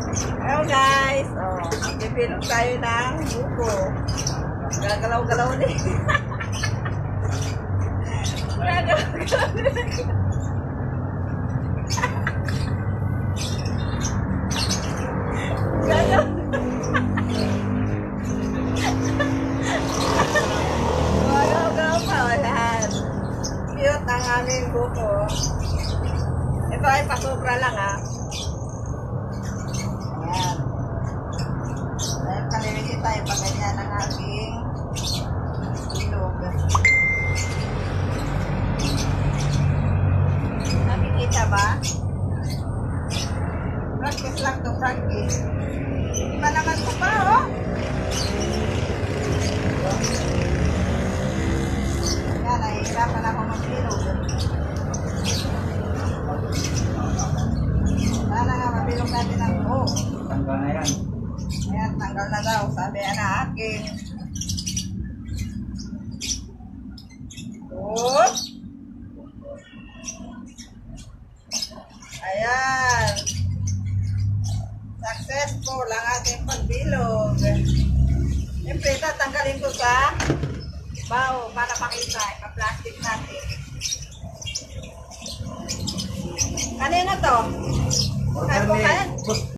Hello guys, pipilog tayo ng buko. Gagalaw-galaw din. Gagalaw-galaw din. Gagalaw. Gagalaw pa, yan. Cute ang aming buko. Ito ay pasubra lang ha. Ayan. Dahil kaliliit tayo pag ganyan ang aking ilog. Nakikita ba? Practice lang to, practice. Iba naman ko pa, oh. Yan, nahihirapan ako mag-ilog. Sana nga mabilog natin ang buhok. Tanggal na yan. Ayan, tanggal na daw. Sabi na akin. Oh. Ayan. Successful ang ating pagbilog. Siyempre, tatanggalin ko sa bao para makita. Ipa-plastic natin. Kanina to? Order Ay, ni